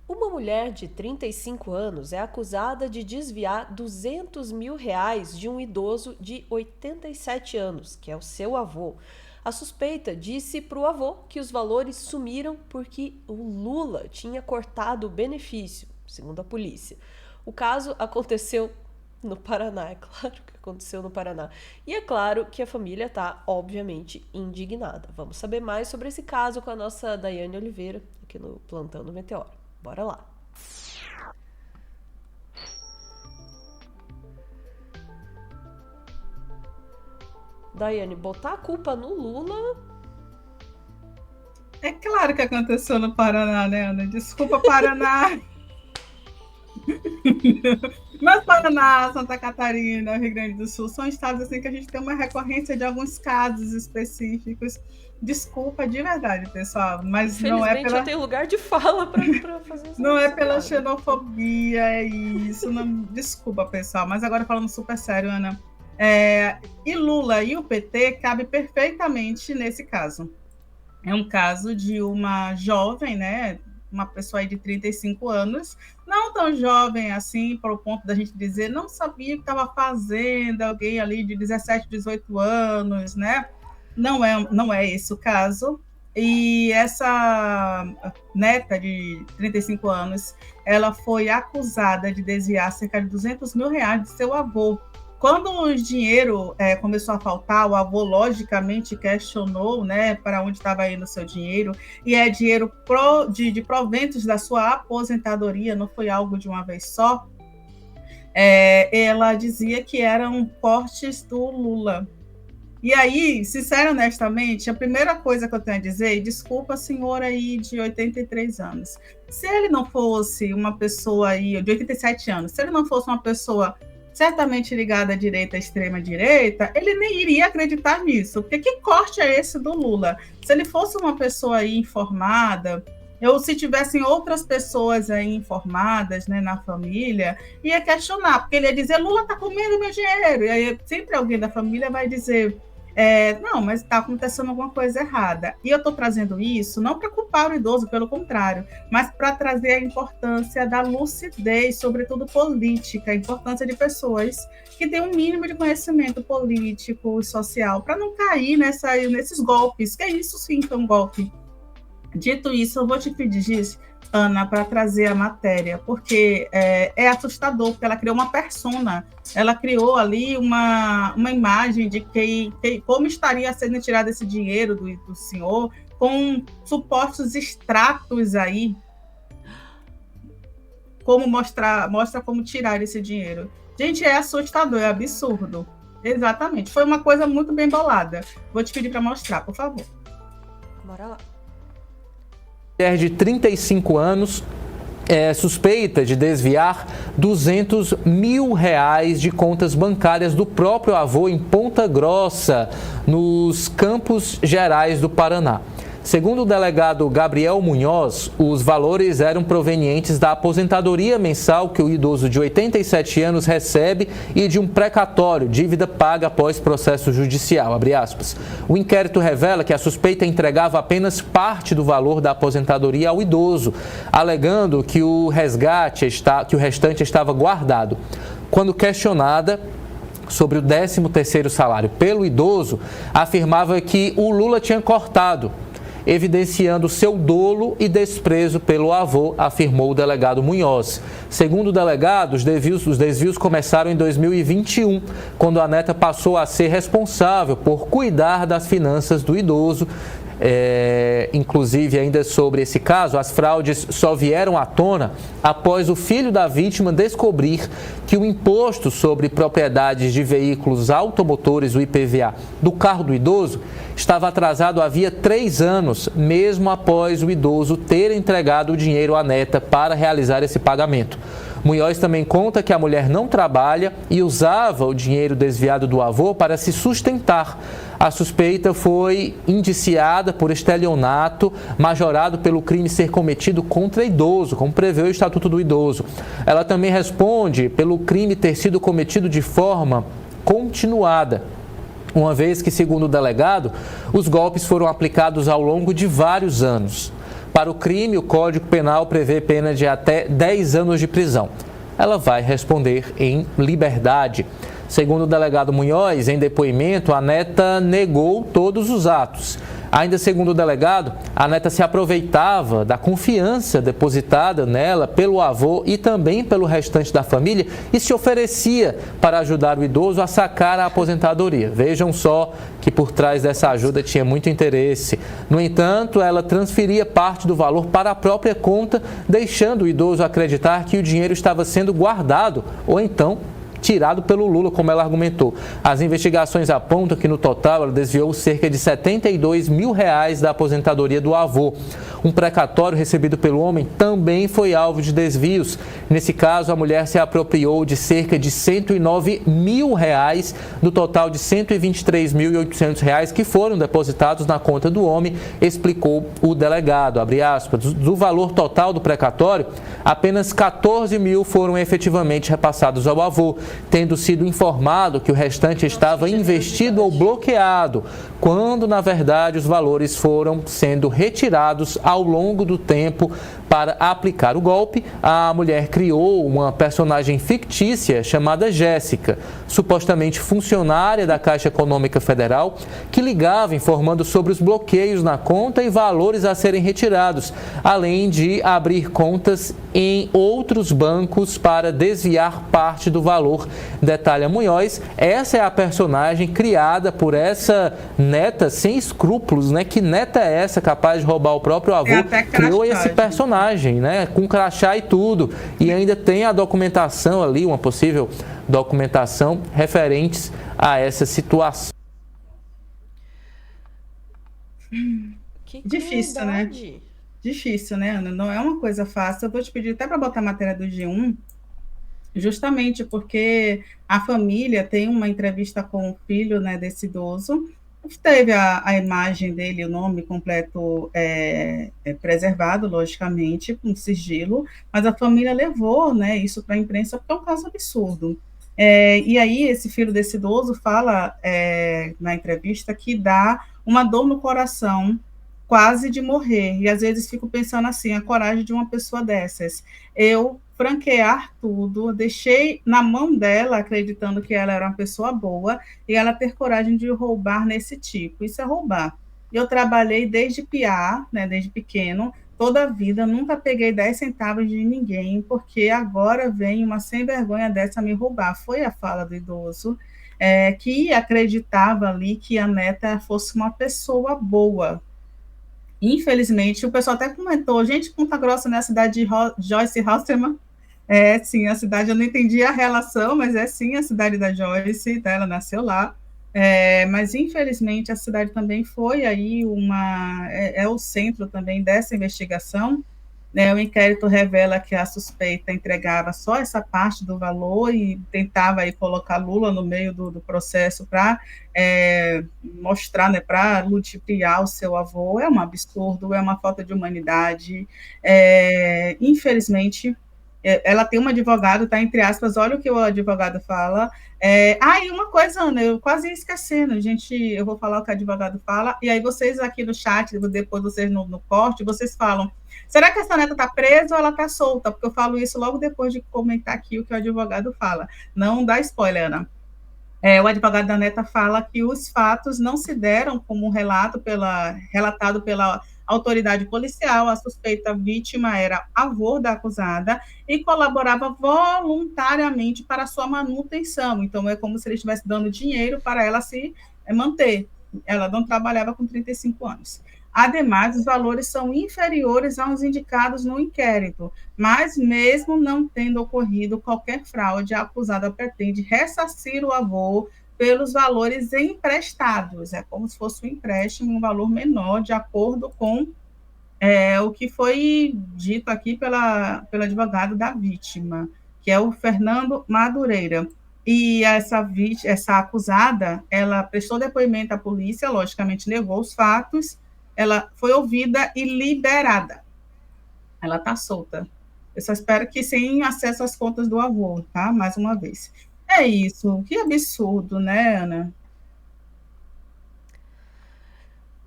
Uma mulher de 35 anos é acusada de desviar R$ 200 mil de um idoso de 87 anos, que é o seu avô. A suspeita disse para o avô que os valores sumiram porque o Lula tinha cortado o benefício, segundo a polícia. O caso aconteceu no Paraná, é claro que aconteceu no Paraná. E é claro que a família está, obviamente, indignada. Vamos saber mais sobre esse caso com a nossa Daiane Oliveira, aqui no Plantão do Meteoro. Bora lá. Daiane, botar a culpa no Lula. É claro que aconteceu no Paraná, né, Ana? Desculpa, Paraná. Mas Paraná, Santa Catarina, Rio Grande do Sul são estados assim que a gente tem uma recorrência de alguns casos específicos. Desculpa de verdade, pessoal, mas não é Infelizmente eu pela tenho lugar de fala para fazer não é essa pela piada. xenofobia, é isso. Não, desculpa, pessoal, mas agora falando super sério, Ana. E Lula e o PT cabe perfeitamente nesse caso. É um caso de uma jovem, né? Uma pessoa aí de 35 anos, não tão jovem assim, para o ponto da gente dizer, não sabia o que estava fazendo, alguém ali de 17, 18 anos, né? Não é esse o caso. E essa neta de 35 anos, ela foi acusada de desviar cerca de R$ 200 mil de seu avô. Quando o dinheiro começou a faltar, o avô logicamente questionou, né, para onde estava indo o seu dinheiro, e é dinheiro de proventos da sua aposentadoria, não foi algo de uma vez só. Ela dizia que eram cortes do Lula. E aí, sincero, honestamente, a primeira coisa que eu tenho a dizer, desculpa, senhor aí de 83 anos, se ele não fosse uma pessoa aí, de 87 anos, se ele não fosse uma pessoa certamente ligada à direita, à extrema-direita, ele nem iria acreditar nisso, porque que corte é esse do Lula? Se ele fosse uma pessoa aí informada, ou se tivessem outras pessoas aí informadas, né, na família, ia questionar, porque ele ia dizer, Lula está comendo meu dinheiro, e aí sempre alguém da família vai dizer, não, mas está acontecendo alguma coisa errada. E eu estou trazendo isso não para culpar o idoso, pelo contrário, mas para trazer a importância da lucidez, sobretudo política, a importância de pessoas que têm um mínimo de conhecimento político e social, para não cair nesses golpes, que é isso sim que é um golpe. Dito isso, eu vou te pedir, Ana, para trazer a matéria, porque é assustador, porque ela criou uma persona, ela criou ali uma imagem de como estaria sendo tirado esse dinheiro do senhor, com supostos extratos aí, como mostra como tirar esse dinheiro. Gente, é assustador, é absurdo. Exatamente, foi uma coisa muito bem bolada. Vou te pedir para mostrar, por favor. Bora lá. Mulher de 35 anos é suspeita de desviar R$ 200 mil de contas bancárias do próprio avô em Ponta Grossa, nos Campos Gerais do Paraná. Segundo o delegado Gabriel Munhoz, os valores eram provenientes da aposentadoria mensal que o idoso de 87 anos recebe e de um precatório, dívida paga após processo judicial. Abre aspas. O inquérito revela que a suspeita entregava apenas parte do valor da aposentadoria ao idoso, alegando que o restante estava guardado. Quando questionada sobre o 13º salário pelo idoso, afirmava que o Lula tinha cortado, evidenciando seu dolo e desprezo pelo avô, afirmou o delegado Munhoz. Segundo o delegado, os desvios começaram em 2021, quando a neta passou a ser responsável por cuidar das finanças do idoso. Inclusive, ainda sobre esse caso, as fraudes só vieram à tona após o filho da vítima descobrir que o imposto sobre propriedades de veículos automotores, o IPVA, do carro do idoso, estava atrasado havia 3 anos, mesmo após o idoso ter entregado o dinheiro à neta para realizar esse pagamento. Munhoz também conta que a mulher não trabalha e usava o dinheiro desviado do avô para se sustentar. A suspeita foi indiciada por estelionato, majorado pelo crime ser cometido contra idoso, como prevê o Estatuto do Idoso. Ela também responde pelo crime ter sido cometido de forma continuada, uma vez que, segundo o delegado, os golpes foram aplicados ao longo de vários anos. Para o crime, o Código Penal prevê pena de até 10 anos de prisão. Ela vai responder em liberdade. Segundo o delegado Munhoz, em depoimento, a neta negou todos os atos. Ainda segundo o delegado, a neta se aproveitava da confiança depositada nela pelo avô e também pelo restante da família e se oferecia para ajudar o idoso a sacar a aposentadoria. Vejam só que por trás dessa ajuda tinha muito interesse. No entanto, ela transferia parte do valor para a própria conta, deixando o idoso acreditar que o dinheiro estava sendo guardado ou então tirado pelo Lula, como ela argumentou. As investigações apontam que, no total, ela desviou cerca de R$72 mil da aposentadoria do avô. Um precatório recebido pelo homem também foi alvo de desvios. Nesse caso, a mulher se apropriou de cerca de R$109 mil do total de R$123.800 que foram depositados na conta do homem, explicou o delegado. Abre aspas, do valor total do precatório, apenas 14 mil foram efetivamente repassados ao avô, tendo sido informado que o restante estava investido ou bloqueado, quando, na verdade, os valores foram sendo retirados ao longo do tempo. Para aplicar o golpe, a mulher criou uma personagem fictícia chamada Jéssica, supostamente funcionária da Caixa Econômica Federal, que ligava informando sobre os bloqueios na conta e valores a serem retirados, além de abrir contas em outros bancos para desviar parte do valor. Detalha Munhoz, essa é a personagem criada por essa neta sem escrúpulos, né? Que neta é essa capaz de roubar o próprio avô? Criou esse personagem, né? Com crachá e tudo. E ainda tem a documentação ali, uma possível documentação referentes a essa situação. Difícil, né? Difícil, né, Ana? Não é uma coisa fácil. Eu vou te pedir até para botar a matéria do G1, justamente porque a família tem uma entrevista com o filho, né, desse idoso. Teve a imagem dele, o nome completo preservado, logicamente, com sigilo, mas a família levou, né, isso para a imprensa porque é um caso absurdo. E aí esse filho desse idoso fala na entrevista que dá uma dor no coração, quase de morrer, e às vezes fico pensando assim, a coragem de uma pessoa dessas. Eu franquear tudo, deixei na mão dela, acreditando que ela era uma pessoa boa, e ela ter coragem de roubar nesse tipo. Isso é roubar. Eu trabalhei desde piá, né, desde pequeno, toda a vida, nunca peguei 10 centavos de ninguém, porque agora vem uma sem vergonha dessa me roubar. Foi a fala do idoso, que acreditava ali que a neta fosse uma pessoa boa. Infelizmente, o pessoal até comentou, gente, Ponta Grossa, né, a cidade de Joyce Hasselman. Sim, a cidade, eu não entendi a relação, mas sim a cidade da Joyce, tá? Ela nasceu lá. Mas, infelizmente, a cidade também foi aí o centro também dessa investigação. O inquérito revela que a suspeita entregava só essa parte do valor e tentava aí colocar Lula no meio do processo para mostrar, né, para ludibriar o seu avô. É um absurdo, é uma falta de humanidade. Infelizmente, ela tem um advogado, tá, entre aspas, olha o que o advogado fala. E uma coisa, Ana, eu quase ia esquecendo, gente, eu vou falar o que o advogado fala, e aí vocês aqui no chat, depois vocês no corte, vocês falam, será que essa neta está presa ou ela está solta? Porque eu falo isso logo depois de comentar aqui o que o advogado fala. Não dá spoiler, Ana. O advogado da neta fala que os fatos não se deram como relatado pela autoridade policial. A suspeita vítima era avô da acusada e colaborava voluntariamente para sua manutenção. Então, é como se ele estivesse dando dinheiro para ela se manter. Ela não trabalhava com 35 anos. Ademais, os valores são inferiores aos indicados no inquérito, mas mesmo não tendo ocorrido qualquer fraude, a acusada pretende ressarcir o avô pelos valores emprestados. É como se fosse um empréstimo, um valor menor, de acordo com o que foi dito aqui pelo advogado da vítima, que é o Fernando Madureira. E essa acusada, ela prestou depoimento à polícia, logicamente negou os fatos, ela foi ouvida e liberada. Ela está solta. Eu só espero que sem acesso às contas do avô, tá? Mais uma vez. É isso. Que absurdo, né, Ana?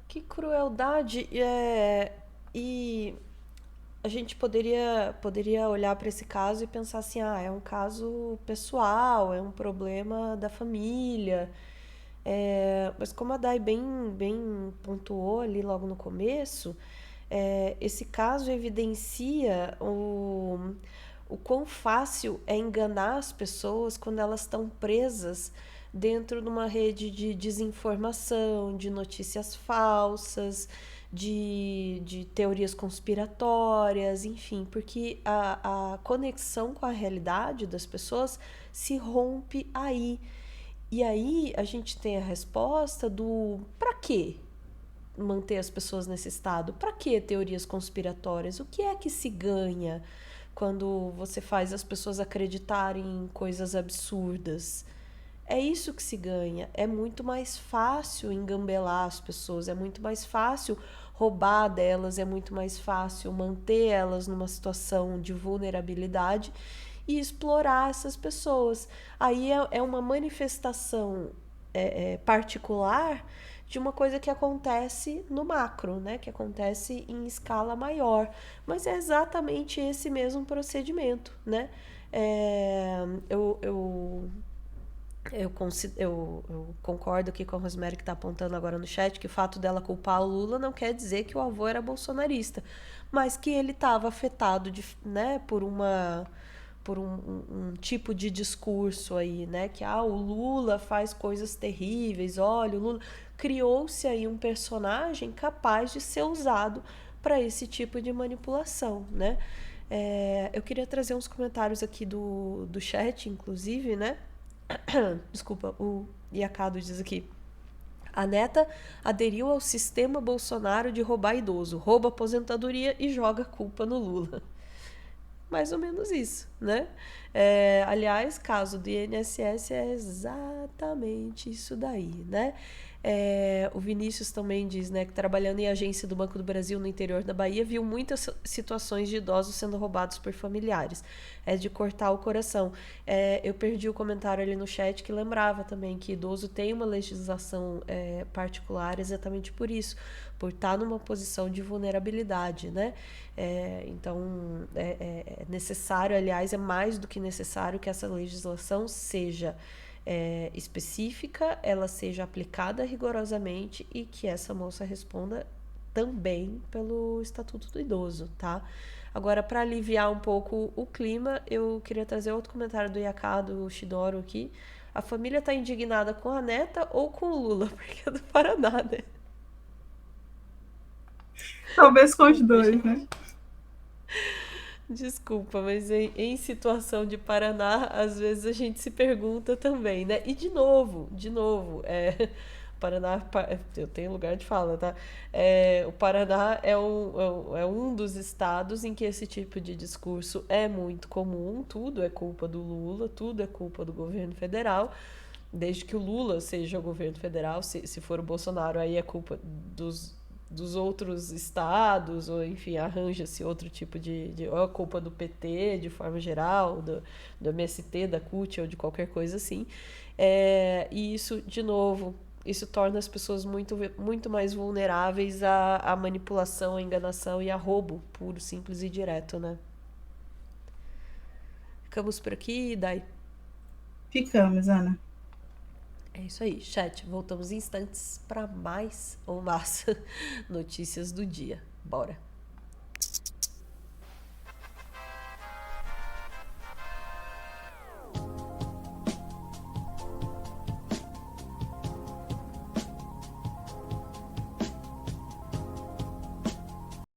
Que crueldade. E a gente poderia olhar para esse caso e pensar assim, é um caso pessoal, é um problema da família. Mas como a Dai bem pontuou ali logo no começo, esse caso evidencia o quão fácil é enganar as pessoas quando elas estão presas dentro de uma rede de desinformação, de notícias falsas, de teorias conspiratórias, enfim, porque a conexão com a realidade das pessoas se rompe aí. E aí a gente tem a resposta do para quê manter as pessoas nesse estado? Para que teorias conspiratórias? O que é que se ganha quando você faz as pessoas acreditarem em coisas absurdas? É isso que se ganha. É muito mais fácil engambelar as pessoas, é muito mais fácil roubar delas, é muito mais fácil manter elas numa situação de vulnerabilidade e explorar essas pessoas. Aí é uma manifestação particular de uma coisa que acontece no macro, né? Que acontece em escala maior. Mas é exatamente esse mesmo procedimento, né? Eu concordo aqui com a Rosemary que está apontando agora no chat que o fato dela culpar o Lula não quer dizer que o avô era bolsonarista, mas que ele estava afetado por um tipo de discurso aí, né? Que o Lula faz coisas terríveis, olha, o Lula criou-se aí um personagem capaz de ser usado para esse tipo de manipulação, né? Eu queria trazer uns comentários aqui do chat, inclusive, né? Desculpa, o Iacado diz aqui. A neta aderiu ao sistema Bolsonaro de roubar idoso, rouba aposentadoria e joga a culpa no Lula. Mais ou menos isso, né? Aliás, caso do INSS é exatamente isso daí, né? O Vinícius também diz, né, que trabalhando em agência do Banco do Brasil no interior da Bahia, viu muitas situações de idosos sendo roubados por familiares. É de cortar o coração. Eu perdi o comentário ali no chat que lembrava também que idoso tem uma legislação particular exatamente por isso, por estar numa posição de vulnerabilidade, né? Então, é necessário, aliás, é mais do que necessário que essa legislação seja específica, ela seja aplicada rigorosamente e que essa moça responda também pelo Estatuto do Idoso, tá? Agora, para aliviar um pouco o clima, eu queria trazer outro comentário do Iaká, do Shidoro aqui. A família tá indignada com a neta ou com o Lula? Porque é do Paraná, né? Talvez com os dois, né? Desculpa, mas em situação de Paraná, às vezes a gente se pergunta também, né? E de novo, Paraná, eu tenho lugar de fala, tá? O Paraná é um dos estados em que esse tipo de discurso é muito comum, tudo é culpa do Lula, tudo é culpa do governo federal, desde que o Lula seja o governo federal, se for o Bolsonaro, aí é culpa dos outros estados, ou enfim, arranja-se outro tipo ou a culpa do PT de forma geral, do MST, da CUT ou de qualquer coisa assim. E isso, de novo, isso torna as pessoas muito mais vulneráveis à manipulação, à enganação e a roubo puro, simples e direto, né? Ficamos por aqui, Dai? Ficamos, Ana. É isso aí, chat. Voltamos em instantes para mais notícias do dia. Bora!